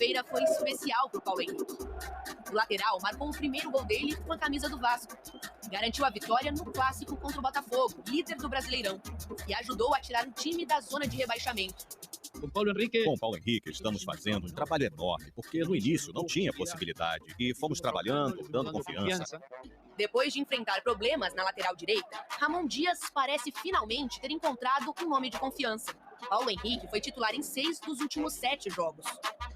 quarta-feira foi especial para o Paulo Henrique. O lateral marcou o primeiro gol dele com a camisa do Vasco. Garantiu a vitória no clássico contra o Botafogo, líder do Brasileirão, e ajudou a tirar o time da zona de rebaixamento. Com o Paulo Henrique estamos fazendo um trabalho enorme, porque no início não tinha possibilidade e fomos trabalhando, dando confiança. Depois de enfrentar problemas na lateral direita, Ramon Dias parece finalmente ter encontrado um nome de confiança. Paulo Henrique foi titular em 6 dos últimos 7 jogos.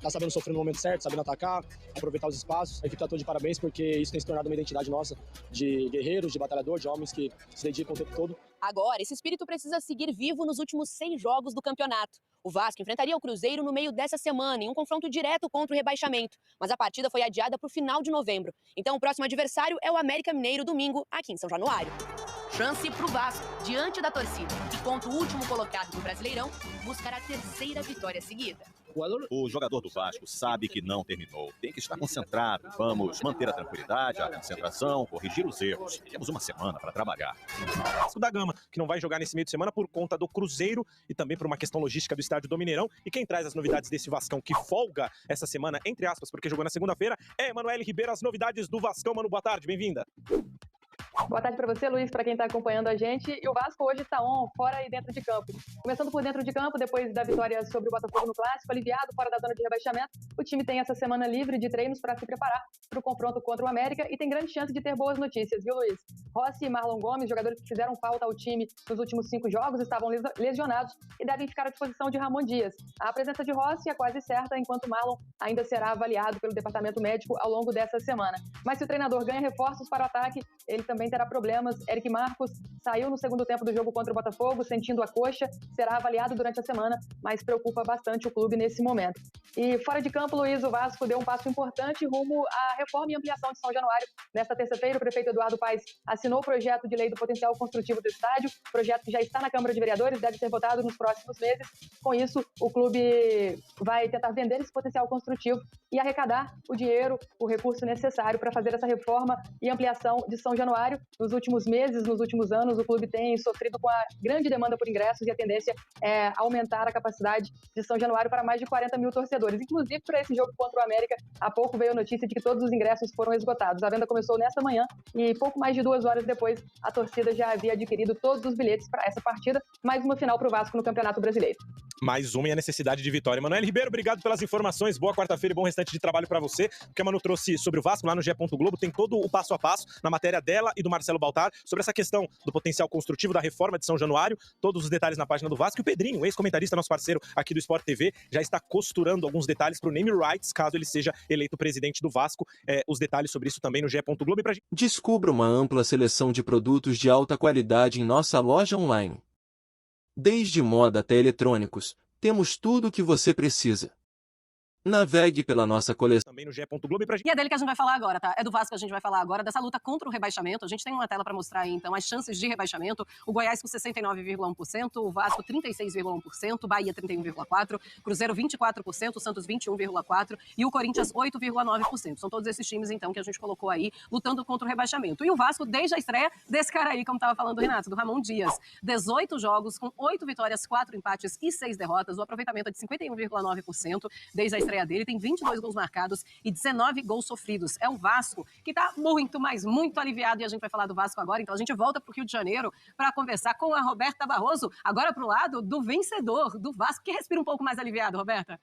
Tá sabendo sofrer no momento certo, sabendo atacar, aproveitar os espaços. A equipe tá toda de parabéns, porque isso tem se tornado uma identidade nossa de guerreiros, de batalhador, de homens que se dedicam o tempo todo. Agora, esse espírito precisa seguir vivo nos últimos 6 jogos do campeonato. O Vasco enfrentaria o Cruzeiro no meio dessa semana, em um confronto direto contra o rebaixamento. Mas a partida foi adiada para o final de novembro. Então o próximo adversário é o América Mineiro, domingo, aqui em São Januário. Chance para o Vasco, diante da torcida, e contra o último colocado do Brasileirão, buscar a 3ª vitória seguida. O jogador do Vasco sabe que não terminou. Tem que estar concentrado. Vamos manter a tranquilidade, a concentração, corrigir os erros. Temos uma semana para trabalhar. Vasco da Gama, que não vai jogar nesse meio de semana por conta do Cruzeiro e também por uma questão logística do estádio do Mineirão. E quem traz as novidades desse Vascão que folga essa semana, entre aspas, porque jogou na segunda-feira, é Emanuele Ribeiro. As novidades do Vascão. Manu, boa tarde, bem-vinda. Boa tarde para você, Luiz, para quem está acompanhando a gente. E o Vasco hoje está fora e dentro de campo. Começando por dentro de campo, depois da vitória sobre o Botafogo no Clássico, aliviado fora da zona de rebaixamento, o time tem essa semana livre de treinos para se preparar para o confronto contra o América e tem grande chance de ter boas notícias, viu, Luiz? Rossi e Marlon Gomes, jogadores que fizeram falta ao time nos últimos 5 jogos, estavam lesionados e devem ficar à disposição de Ramon Dias. A presença de Rossi é quase certa, enquanto Marlon ainda será avaliado pelo departamento médico ao longo dessa semana. Mas se o treinador ganha reforços para o ataque, ele também terá problemas. Eric Marcos saiu no segundo tempo do jogo contra o Botafogo, sentindo a coxa, será avaliado durante a semana, mas preocupa bastante o clube nesse momento. E fora de campo, Luiz, o Vasco deu um passo importante rumo à reforma e ampliação de São Januário. Nesta terça-feira, o prefeito Eduardo Paes assinou o projeto de lei do potencial construtivo do estádio, projeto que já está na Câmara de Vereadores, deve ser votado nos próximos meses. Com isso, o clube vai tentar vender esse potencial construtivo e arrecadar o dinheiro, o recurso necessário para fazer essa reforma e ampliação de São Januário. Nos últimos meses, nos últimos anos, o clube tem sofrido com a grande demanda por ingressos e a tendência é aumentar a capacidade de São Januário para mais de 40 mil torcedores. Inclusive, para esse jogo contra o América, há pouco veio a notícia de que todos os ingressos foram esgotados. A venda começou nesta manhã e pouco mais de 2 horas depois, a torcida já havia adquirido todos os bilhetes para essa partida. Mais uma final para o Vasco no Campeonato Brasileiro. Mais uma e a necessidade de vitória. Emanuele Ribeiro, obrigado pelas informações. Boa quarta-feira e bom restante de trabalho para você. O que a Manu trouxe sobre o Vasco lá no GE. Globo tem todo o passo a passo na matéria dela e do Marcelo Baltar sobre essa questão do potencial construtivo da reforma de São Januário. Todos os detalhes na página do Vasco. E o Pedrinho, ex-comentarista, nosso parceiro aqui do Sport TV, já está costurando alguns detalhes para o name rights, caso ele seja eleito presidente do Vasco. Os detalhes sobre isso também no GE. Globo. Descubra uma ampla seleção de produtos de alta qualidade em nossa loja online. Desde moda até eletrônicos, temos tudo o que você precisa. Navegue pela nossa coleção. Também no GE. Globo. E é dele que a gente vai falar agora, tá? É do Vasco que a gente vai falar agora, dessa luta contra o rebaixamento. A gente tem uma tela para mostrar aí, então, as chances de rebaixamento. O Goiás com 69,1%, o Vasco 36,1%, Bahia 31,4%, Cruzeiro 24%, Santos 21,4% e o Corinthians 8,9%. São todos esses times, então, que a gente colocou aí lutando contra o rebaixamento. E o Vasco, desde a estreia desse cara aí, como estava falando o Renato, do Ramon Dias. 18 jogos, com 8 vitórias, 4 empates e 6 derrotas. O aproveitamento é de 51,9% desde a estreia dele, tem 22 gols marcados e 19 gols sofridos. É o Vasco que está muito, mas muito aliviado, e a gente vai falar do Vasco agora. Então a gente volta para o Rio de Janeiro para conversar com a Roberta Barroso, agora para o lado do vencedor do Vasco, que respira um pouco mais aliviado, Roberta.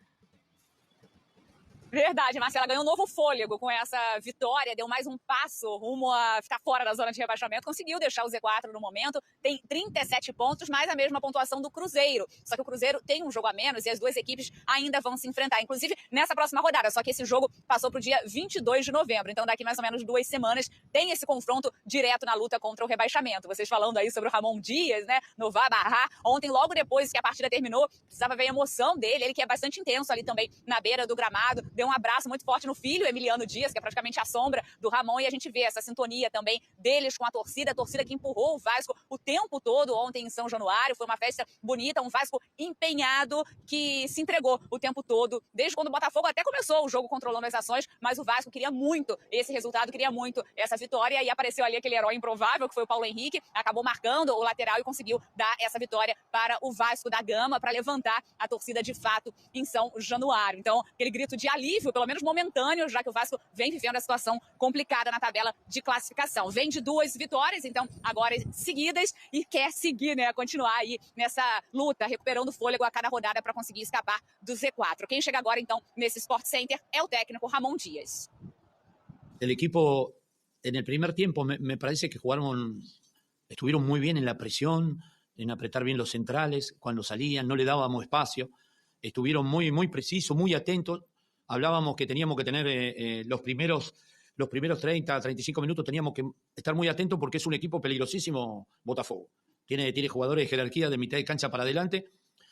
Verdade, Marcela ganhou um novo fôlego com essa vitória, deu mais um passo rumo a ficar fora da zona de rebaixamento, conseguiu deixar o Z4 no momento, tem 37 pontos, mais a mesma pontuação do Cruzeiro, só que o Cruzeiro tem um jogo a menos e as duas equipes ainda vão se enfrentar, inclusive nessa próxima rodada, só que esse jogo passou para o dia 22 de novembro, então daqui mais ou menos 2 semanas tem esse confronto direto na luta contra o rebaixamento. Vocês falando aí sobre o Ramon Dias, né, no Vá Barrar, ontem logo depois que a partida terminou, precisava ver a emoção dele, ele que é bastante intenso ali também na beira do gramado, deu um abraço muito forte no filho, Emiliano Dias, que é praticamente a sombra do Ramon, e a gente vê essa sintonia também deles com a torcida que empurrou o Vasco o tempo todo ontem em São Januário. Foi uma festa bonita, um Vasco empenhado que se entregou o tempo todo, desde quando o Botafogo até começou o jogo controlando as ações, mas o Vasco queria muito esse resultado, queria muito essa vitória, e apareceu ali aquele herói improvável que foi o Paulo Henrique, acabou marcando o lateral e conseguiu dar essa vitória para o Vasco da Gama, para levantar a torcida de fato em São Januário. Então, aquele grito de alívio alívio, pelo menos momentâneo, já que o Vasco vem vivendo a situação complicada na tabela de classificação. Vem de 2 vitórias, então agora seguidas, e quer seguir, né, continuar aí nessa luta, recuperando fôlego a cada rodada para conseguir escapar do Z4. Quem chega agora, então, nesse Sport Center é o técnico Ramon Dias. El equipo en el primer tiempo me parece que estuvieron muy bien en la presión, en apretar bien los centrales, cuando salían no le dábamos espacio, estuvieron muy precisos, muy atentos. Hablábamos que teníamos que tener los primeros 30, 35 minutos teníamos que estar muy atentos porque es un equipo peligrosísimo Botafogo. Tiene jugadores de jerarquía de mitad de cancha para adelante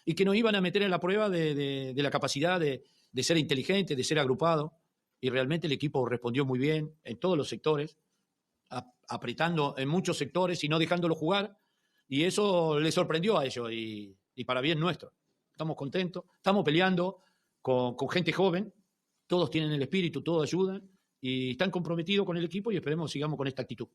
y que nos iban a meter en la prueba de la capacidad de ser inteligente, de ser agrupado. Y realmente el equipo respondió muy bien en todos los sectores, apretando en muchos sectores y no dejándolo jugar. Y eso le sorprendió a ellos y para bien nuestro. Estamos contentos, estamos peleando con gente joven, todos tienen el espíritu, todos ayudan y están comprometidos con el equipo y esperemos sigamos con esta actitud.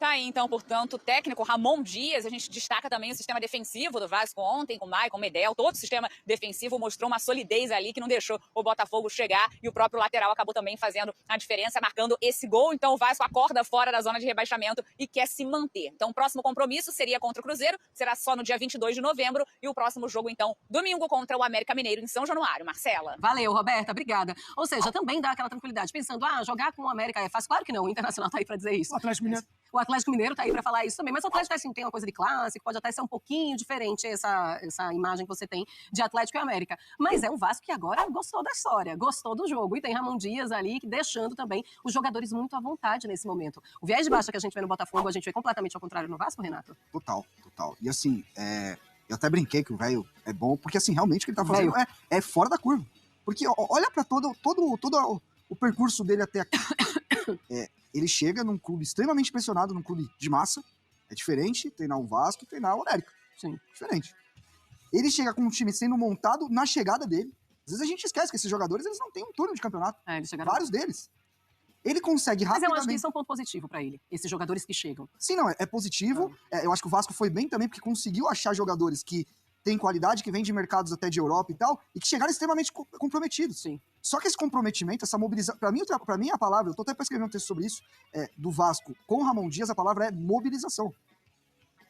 Tá aí, então, portanto, o técnico Ramon Dias. A gente destaca também o sistema defensivo do Vasco ontem, com o Maicon, Medel. Todo o sistema defensivo mostrou uma solidez ali que não deixou o Botafogo chegar. E o próprio lateral acabou também fazendo a diferença, marcando esse gol. Então, o Vasco acorda fora da zona de rebaixamento e quer se manter. Então, o próximo compromisso seria contra o Cruzeiro. Será só no dia 22 de novembro. E o próximo jogo, então, domingo, contra o América Mineiro, em São Januário. Marcela. Valeu, Roberta. Obrigada. Ou seja, também dá aquela tranquilidade. Pensando, jogar com o América é fácil. Claro que não. O Internacional tá aí pra dizer isso. O Atlético Mineiro. O Atlético Mineiro tá aí para falar isso também, mas o Atlético assim, tem uma coisa de clássico, pode até ser um pouquinho diferente essa imagem que você tem de Atlético e América. Mas é um Vasco que agora gostou da história, gostou do jogo. E tem Ramon Dias ali deixando também os jogadores muito à vontade nesse momento. O viés de baixa que a gente vê no Botafogo, a gente vê completamente ao contrário no Vasco, Renato? Total. E assim, eu até brinquei que o velho é bom, porque assim, realmente o que ele tá fazendo é fora da curva. Porque olha pra todo o percurso dele até aqui. Ele chega num clube extremamente pressionado, num clube de massa. É diferente treinar o Vasco e treinar o América. Sim. Diferente. Ele chega com um time sendo montado na chegada dele. Às vezes a gente esquece que esses jogadores eles não têm um turno de campeonato. Eles chegaram. Vários deles. Ele consegue rapidamente... Mas eu acho que isso é um ponto positivo pra ele, esses jogadores que chegam. Sim, não, é positivo. Eu acho que o Vasco foi bem também, porque conseguiu achar jogadores que têm qualidade, que vêm de mercados até de Europa e tal, e que chegaram extremamente comprometidos. Sim. Só que esse comprometimento, essa mobilização... Pra mim a palavra, eu tô até pra escrever um texto sobre isso, do Vasco com o Ramon Dias, a palavra é mobilização.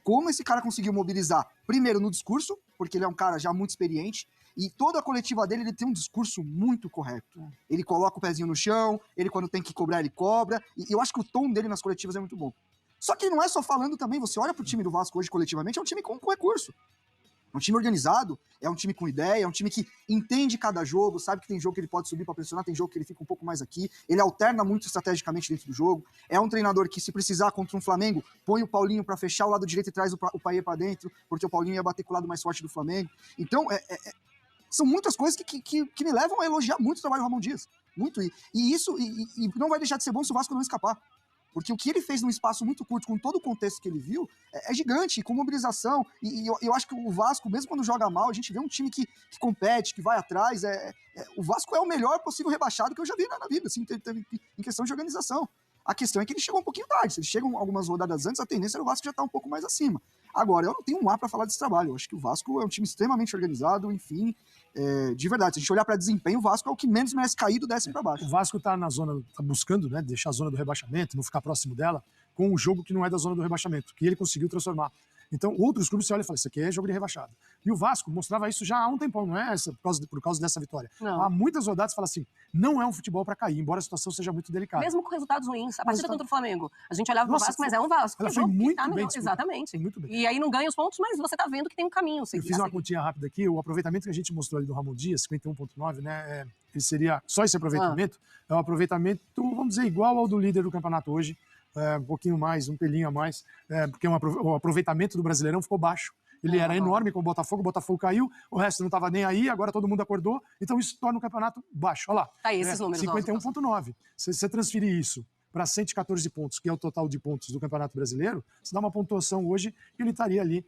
Como esse cara conseguiu mobilizar, primeiro no discurso, porque ele é um cara já muito experiente, e toda a coletiva dele, ele tem um discurso muito correto. Ele coloca o pezinho no chão, ele quando tem que cobrar, ele cobra, e eu acho que o tom dele nas coletivas é muito bom. Só que ele não é só falando também, você olha pro time do Vasco hoje coletivamente, é um time com recurso. É um time organizado, é um time com ideia, é um time que entende cada jogo, sabe que tem jogo que ele pode subir para pressionar, tem jogo que ele fica um pouco mais aqui, ele alterna muito estrategicamente dentro do jogo, é um treinador que, se precisar contra um Flamengo, põe o Paulinho para fechar o lado direito e traz o Payet para dentro, porque o Paulinho ia bater com o lado mais forte do Flamengo. Então, são muitas coisas que me levam a elogiar muito o trabalho do Ramon Dias. Muito. E isso não vai deixar de ser bom se o Vasco não escapar. Porque o que ele fez num espaço muito curto, com todo o contexto que ele viu, é gigante, com mobilização. E eu acho que o Vasco, mesmo quando joga mal, a gente vê um time que compete, que vai atrás. O Vasco é o melhor possível rebaixado que eu já vi na vida, assim, em questão de organização. A questão é que ele chegou um pouquinho tarde. Se eles chegam algumas rodadas antes, a tendência é o Vasco já estar um pouco mais acima. Agora, eu não tenho um ar para falar desse trabalho. Eu acho que o Vasco é um time extremamente organizado, enfim, de verdade. Se a gente olhar para desempenho, o Vasco é o que menos merece cair do 10º para baixo. O Vasco tá na zona, tá buscando, né, deixar a zona do rebaixamento, não ficar próximo dela, com um jogo que não é da zona do rebaixamento, que ele conseguiu transformar. Então, outros clubes você olha e fala, isso aqui é jogo de rebaixado. E o Vasco mostrava isso já há um tempão, não é por causa dessa vitória. Não. Há muitas rodadas que fala assim, não é um futebol para cair, embora a situação seja muito delicada. Mesmo com resultados ruins. A partida contra o Flamengo, a gente olhava pro Vasco, mas é um Vasco. Ela foi muito bem disputada. Exatamente. Muito bem. E aí não ganha os pontos, mas você tá vendo que tem um caminho. Eu fiz uma continha rápida aqui, o aproveitamento que a gente mostrou ali do Ramon Dias, 51,9, né, ele seria, só esse aproveitamento, é um aproveitamento, vamos dizer, igual ao do líder do campeonato hoje, um pouquinho mais, um pelinho a mais, porque o aproveitamento do Brasileirão ficou baixo. Ele era enorme com o Botafogo caiu, o resto não estava nem aí, agora todo mundo acordou, então isso torna o campeonato baixo. Olha lá, tá aí esses números. 51,9. Se você transferir isso para 114 pontos, que é o total de pontos do Campeonato Brasileiro, você dá uma pontuação hoje que ele estaria ali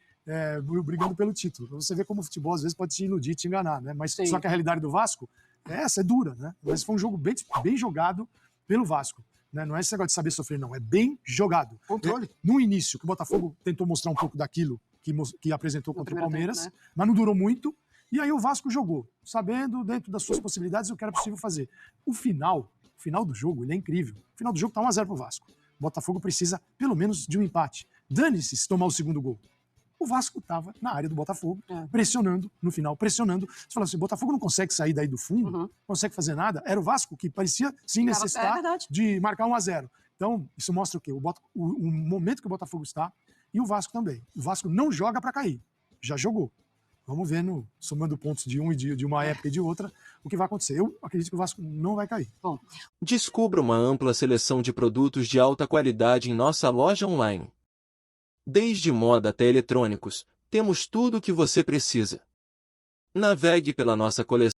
brigando pelo título. Você vê como o futebol às vezes pode te iludir, te enganar, né? Mas só que a realidade do Vasco é dura, né? Mas foi um jogo bem jogado pelo Vasco. Não é esse negócio de saber sofrer, não. É bem jogado. Controle. No início, que o Botafogo tentou mostrar um pouco daquilo que apresentou contra o Palmeiras, tempo, né? mas não durou muito. E aí o Vasco jogou, sabendo, dentro das suas possibilidades, o que era possível fazer. O final do jogo, ele é incrível. O final do jogo tá 1-0 pro Vasco. O Botafogo precisa, pelo menos, de um empate. Dane-se se tomar o segundo gol. O Vasco estava na área do Botafogo, pressionando, no final, pressionando. Você fala assim, o Botafogo não consegue sair daí do fundo, não consegue fazer nada. Era o Vasco que parecia, sim, necessitar de marcar 1-0. Então, isso mostra o quê? O momento que o Botafogo está e o Vasco também. O Vasco não joga para cair, já jogou. Vamos ver, somando pontos de um e de uma época e de outra, o que vai acontecer. Eu acredito que o Vasco não vai cair. Bom. Descubra uma ampla seleção de produtos de alta qualidade em nossa loja online. Desde moda até eletrônicos, temos tudo o que você precisa. Navegue pela nossa coleção.